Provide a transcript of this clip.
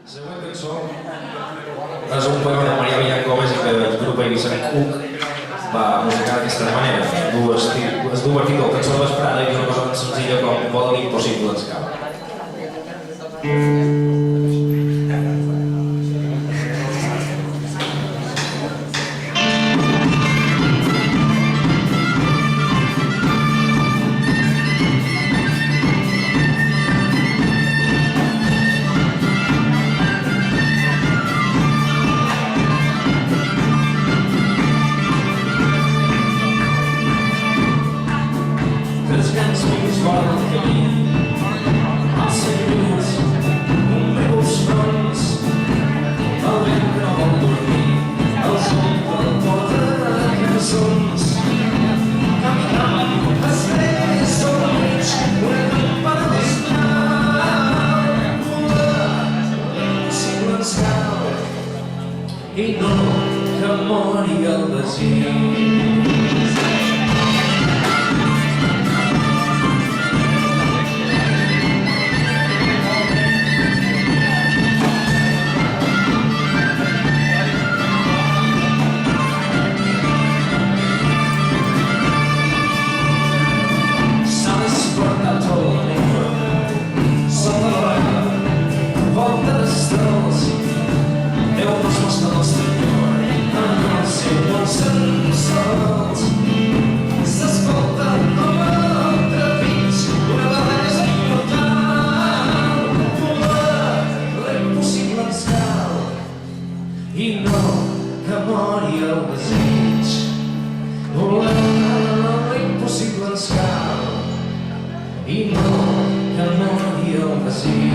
La següent cançó és un poema de Maria Villar Gómez i que el grup Vicent Cook va musicar d'aquesta manera. Es du article Cançó de vesprada i una cosa tan senzilla com Vol l'impossible ens cal. Tres grans amics volen el camí, els senyors, un meus fronts, el vent que no vol dormir, els omple tota de cançons. Caminant, estrelles del mig, una campana d'esmal, l'impossible ens cal, i no que mori el desig. I no que mori el desig, volar l'impossible ens cal, i no que mori el desig.